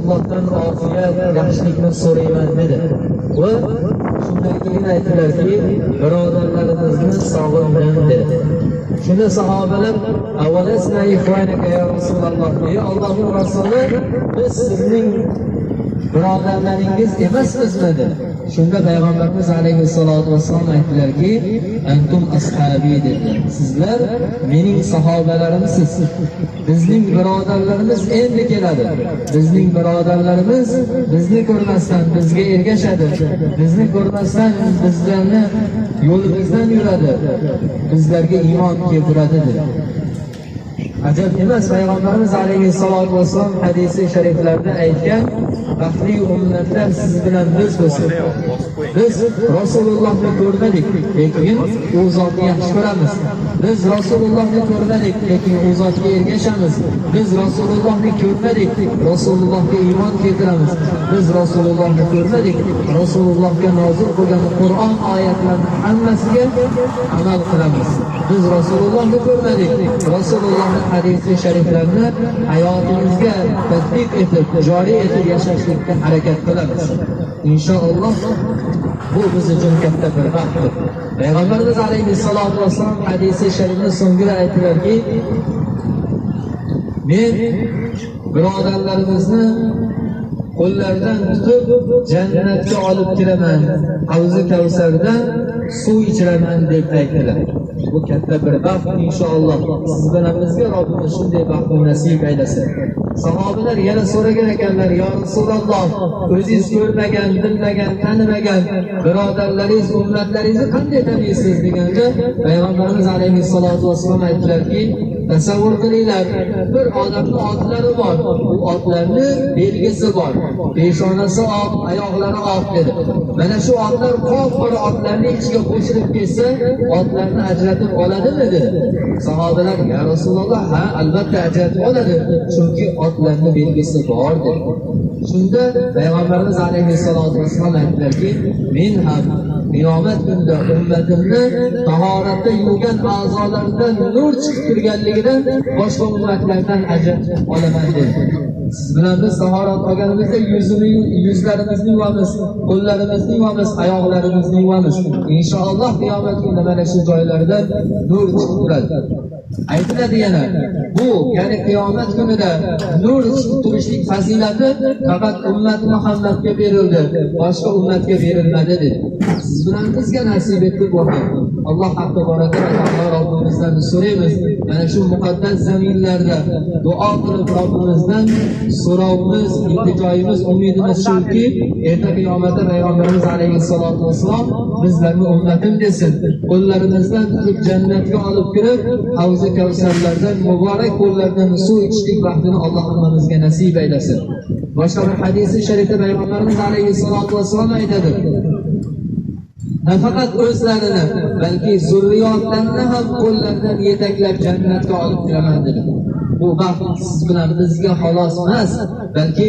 Allohdan ofiyat, yaxshilikni so'rayman dedi. Va shundan keyin aytdilarki, birodarlarimizni sog'indim dedi. Shunda sahobalar avalasna ikhvanaka ya Rasululloh, ey Allohning rasuli, biz sizning birodarlaringiz emasmizmi dedi. Shunda payg'ambarimiz alayhissalatu vassalom aytdilarki, antum ashabi dedilar. Sizlar mening sahobalarimsiz. Bizning birodarlarimiz endi keladi. Bizning birodarlarimiz bizni ko'rmasdan bizga ergashadi. Bizni ko'rmasdan bizlarni yo'limizdan yuradi. Bizlarga iymon keltiradi dedi. Ajab emas, payg'ambarimiz alayhissalatu vassalom hadisi shariflarda aytgan, baxtli ummatlar siz bilan biz bo'lsin. Biz Rasulullohni ko'rmadik, lekin u zotni yaxshi ko'ramiz. Biz Rasulullohni ko'rmadik, lekin u zotga ergashamiz. Biz Rasulullohni ko'rmadik, Rasulullohga iymon keltiramiz. Biz Rasulullohni ko'rmadik, Rasulullohga nozil bo'lgan Qur'on oyatlarining hammasiga amal qilamiz. Biz Rasulullohni ko'rmadik, Rasulullohning hadisi shariflarini hayotimizga tatbiq etib, joriy etib yashashlikka harakat qilamiz. Inshaalloh bu biz uchun katta bir baxtdir. Payg'ambarimiz alayhissalatu vassalom hadisi sharifni so'nggida aytdilarki, men birodarlarimizni qo'llaridan tutib jannatga olib kiraman, havzi Kavsardan suv ichiraman deb aytdilar. Bu katta bir baxt inshaalloh. Siz bilan bizga Robbimiz shunday baxtni nasib aylasin. Sahobalar yana so'ragan ekanlar, ya Rasululloh, o'zingiz ko'rmagan, bilmagan, tanimagan birodarlaringiz, ummatlaringizni qanday taniysiz deganda, payg'ambarimiz alayhissalatu vassalom aytdilarki, tasavvur qilinglar, bir odamning otlari bor, bu otlarni belgisi bor, peshonasi oq, oyoqlari oq dedi. Mana shu otlar qop-qora otlarni ichiga qo'shilib ketsa, otlarni ajratib oladimi dedi. Sahobalar, ya Rasululloh, ha, albatta ajratib oladi, chunki otlarni belgisi bor dedi. Shunda payg'ambarimiz alayhissalatu vassalom aytdilarki, men ham qiyomat kunida ummatimni tahoratda yuvgan a'zolaridan nur chiqib turganligidan boshqa ummatlardan ajratib olaman dedi. Siz bilan biz tahorat olganimizda yuzlarimizni yuvamiz, qo'llarimizni yuvamiz, oyoqlarimizni yuvamiz. Inshaalloh qiyomat kunida mana shu joylardan nur chiqib turadi. Aytiladi yana, bu ya'ni qiyomat kunida nur chiqib turishlik fazilati faqat ummat Muhammadga berildi, boshqa ummatga berilmadi dedi. Siz bilan bizga nasib etdi bu. Alloh tabaraka va taolo Robbimizdan so'raymiz, mana shu muqaddas zaminlarda duo qilib Robbimizdan so'rovimiz, iltijoyimiz, umidimiz shuki, erta qiyomatda payg'ambarimiz alayhissalatu vassalom bizlarni ummatim desin. Qo'llarimizdan tutib jannatga olib kirib, havzi Kavsarlardan muborak qo'llardan suv ichishlik baxtini Alloh hammamizga nasib aylasin. Boshqa bir hadisi sharifda payg'ambarimiz alayhissalatu vassalom aytadi, nafaqat o'zlarini, balki zurriyotlarini ham qo'llaridan yetaklab jannatga olib kiraman dedi. Bu baxt siz bilan bizga xolos emas, balki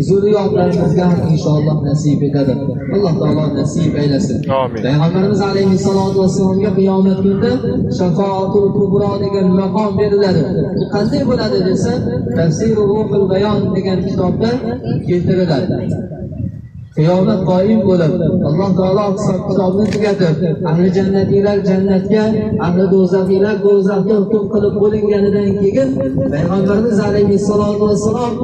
zurriyotlarimizga ham inshaalloh nasib etadi. Alloh taolo nasib aylasin. Amin. Payg'ambarimiz alayhissalatu vassalomga qiyomat kunida shafaatul kubro degan maqom beriladi. Bu qanday bo'ladi desa, Tafsirur Ruhul Bayon degan kitobda keltiriladi. Qiyomat qoyim bo'lib, Alloh taolo hisob-kitobni tugatib, ahli jannatiylar jannatga, ahli do'zaxiylar do'zaxga hukm qilib bo'linganidan keyin payg'ambarimiz alayhissalatu vassalom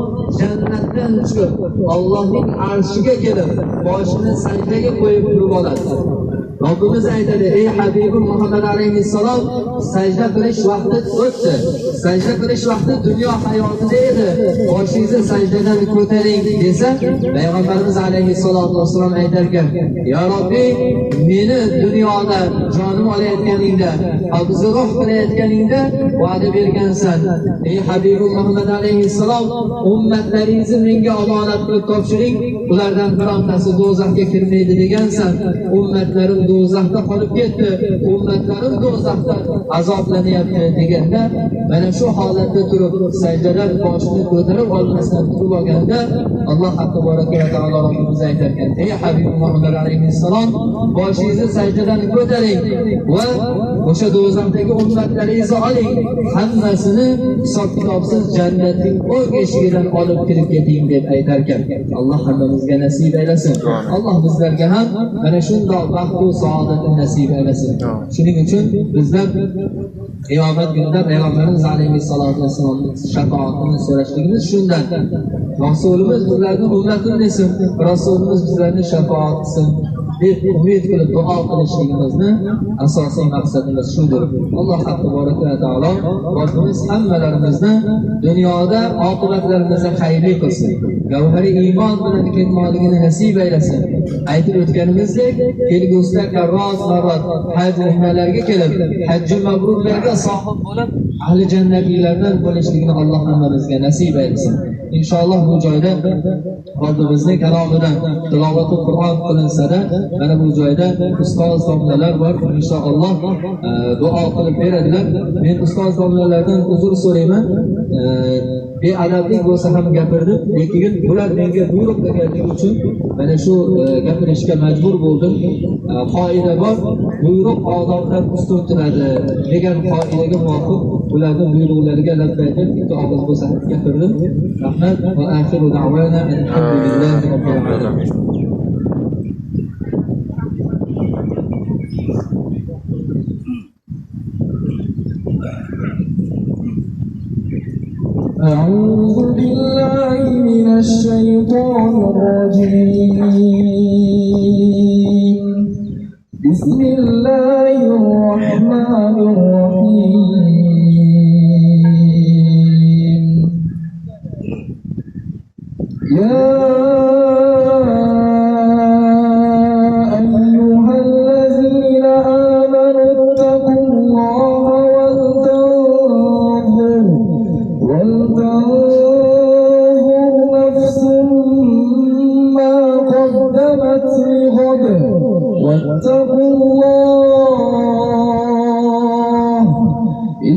jannatdan chiqib, Allohning arshiga kelib, boshini sajdaga qo'yib turib oladi. Robbimiz aytadi, ey Habibim Muhammad alayhissalom, sajda qilish vaqti o'tdi. Sajda qilish vaqti dunyo hayotida edi. Boshingizni sajdadan ko'taring desa, payg'ambarimiz alayhissalatu vassalom aytarkan, ya Robbi, meni dunyoda jonim olayotganingda, qabzroq qilayotganingda va'da bergansan. Ey Habibim Muhammad alayhissalom, ummatlaringizni menga omonat qilib topshiring, ulardan birontasi do'zaxga kirmaydi degansan. Ummatlarim do'zaxda qolib ketdi, ummatlarim do'zaxda azoblanyapti deganda, mana shu holatda turib sajdadan boshini ko'tarib olmasdan turib olganda Alloh tabolaka va taolo Rabbimiz aytar ekan: ey Habib Muhammad alayhissalom, boshingizni sajdadan ko'taring va o'sha do'zaxdagi ummatlaringizni oling, hammasini hisob kitobsiz jannatning o'ng eshigidan olib kirib keting deb aytar ekan. Alloh hammamizga nasib aylasin. Alloh bizlarga ham mana shunday baxt va saodatni nasib aylasin. Shuning uchun bizlar qiyomat kunida Payg'ambarimiz alayhissalatu vassalomning shafoatini so'rashligimiz shundan. Rasulimiz bizlarni ummatim desin, Rasulimiz bizlarni shafoat qilsin deb umid qilib duo qilishligimizni asosiy maqsadimiz shudir. Alloh tabolaka va taolo Robbimiz hammalarimizni dunyoda oqibatlarimizni xayrli qilsin. Gavhari iymon bilan ketmoqligini nasib aylasin. Aytib o'tganimizdek, kelgusida karroz marot haj umralarga kelib, hajji mabrurlarga sohib bo'lib, ahli jannatliklardan bo'lishligini Alloh hammamizga nasib aylasin. İnşallah bu joyda Robbimizning kalomidan tilovati Qur'on qilinsa-da, mana bu joyda ustoz domlalar bor. Inshaalloh duo qilib beradilar. Men ustoz domlalardan uzr so'rayman. Beadablik bo'lsa ham gapirdim, lekin bular menga buyruq berganligi uchun mana shu gapirishga majbur bo'ldim. Qoida bor, buyruq odobdan ustun turadi degan qoidaga muvofiq ularning buyruqlariga labbay deb bitta og'iz bo'lsa gapirdim. Rahmat va axiru da'wana alhamdulillahi robbil alamin. أعوذ بالله من الشيطان الرجيم. بسم الله الرحمن الرحيم. يا أيها الذين آمنوا اتقوا الله ولتنظر نفس ما قدمت لغد واتقوا الله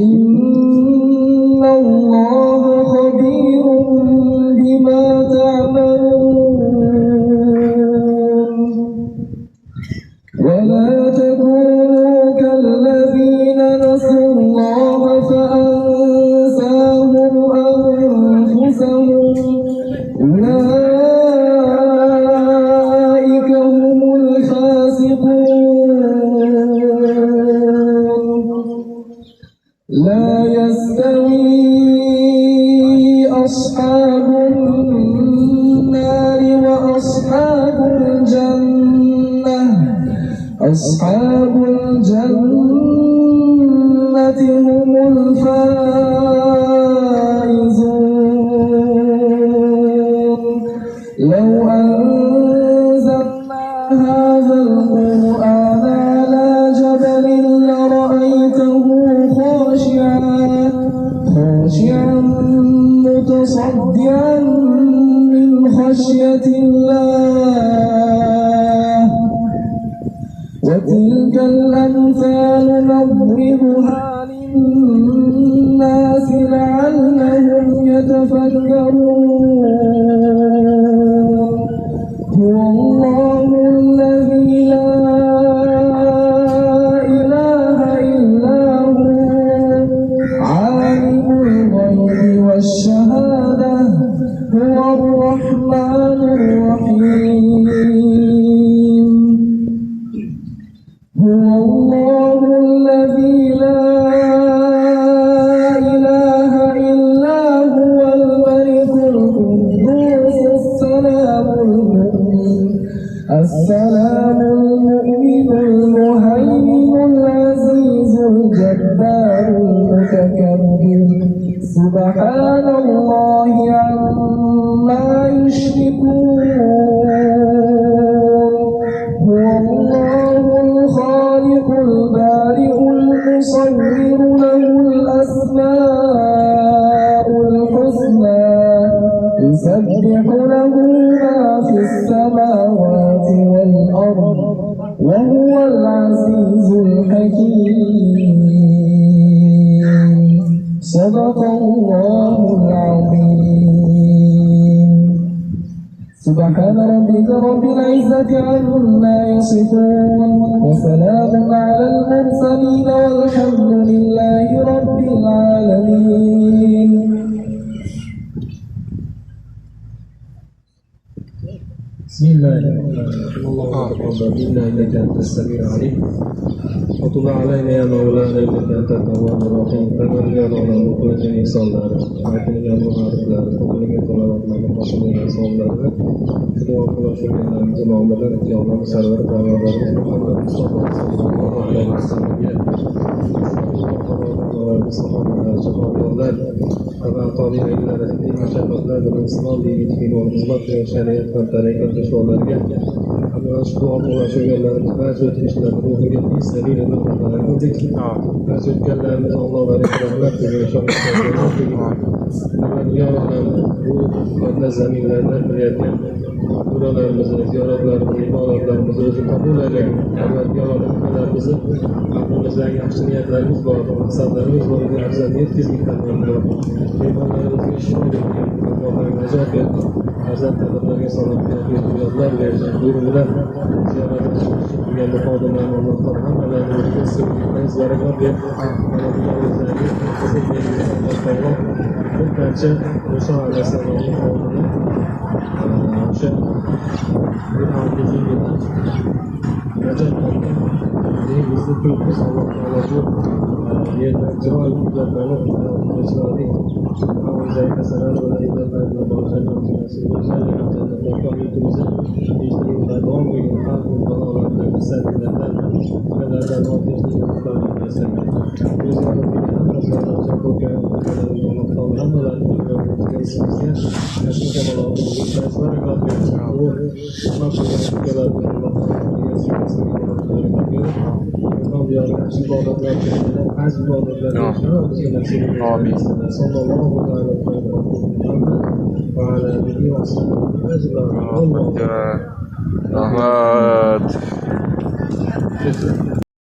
إن الله خبير بما تعملون. ولا تكونوا كالذين نسوا الله فأنساهم أنفسهم أولئك هم الفاسقون. لا يستوي أصحاب النار وأصحاب الجنة. أصحاب الجنة هم الفائزون. لو أنزلنا هذا القرآن على جبل لرأيته خاشعا متصدعا من خشية الله. وتلك الأمثال نضربها للناس لعلهم يتفكرون. هو الله الذي لا إله إلا هو عالم الغيب والشهادة هو الرحمن الرحيم. هو الله الذي لا إله إلا هو الملك القدوس السلام المؤمن المهيمن العزيز الجبار المتكبر. سبحان الله عما يشركون. هو الله الخالق البارئ المصور له الأسماء الحسنى يسبح له ما في السماوات والأرض وهو العزيز الحكيم صدق الله العظيم سبحان ربك رب العزة عما يصفون وسلام على المرسلين والحمد لله رب العالمين. بسم الله الرحمن الرحيم. اللهم تقبل منا انك انت السميع العليم وتب علينا يا مولانا انك انت التواب الرحيم. فمن يرضى مخرج insanları, kalbini yanmalarla, topluluğu toplamakla, başımızın insanları, dua kılaşırkenlerimizi muameleler, ihtiyarlarını serveri peygamberimiz Muhammed Mustafa sallallahu aleyhi ve sellem'e sahabeler, ve tabi'inlere, din şefetler ve İslam dini ve hizmet ve şeriat ve tarikat şuurlarına ama şu dua şuurlarımız ve ötüşler ruhiyeti sebebiyle de kazanıldık. Ve ötüşlerimiz Allah ve rahmet ve şefetler yaratan bu zeminlerden biriyken buralarımızı, ziyaretlerimizi, ibadatlarımızı özü kabul edelim. Evet, yaratanlarımızı aklımızdan yaxşı niyetlerimiz var, maksadlarımız var, bir afzaliyet hizmetlerimiz var. İmanlarımızı işine edildiği, Allah'ın necat et, Hazretlerine sanatlarına bir duyarlar ve durumlar ziyaretine çıkışırken bu kadınların Allah'tan hamdelerini ödüge sevdikleriniz beraber ve Anadolu'ya özelliği kısır bir insanlar bu parça Musa Aleyhisselam'ın kavmini bir hafızın yıldan necat etti. Bizde Türk'üz Allah Teala bu yerden cevap hükümlerine meşradi özellikle selam ve hizmetlerine bağışlanan özellikle ülkemizin geçtiğimizde doğum günü halkın balalarından eserlerden nelerden ortaya çıkarttıklarından eserler. Bu ziyaretlerden mesela çok okuyan hamdelerini gençliğimizde kesinlikle balalarımızı insanlara kalkıyoruz. Bu nasıl ülkelerde Allah'ın diyarına ibadatlar kendine az ibadatlar yaşanan Amin. Sallallahu aleyhi ve ala alihi ve sahbihi ecmaîn. Rahmet.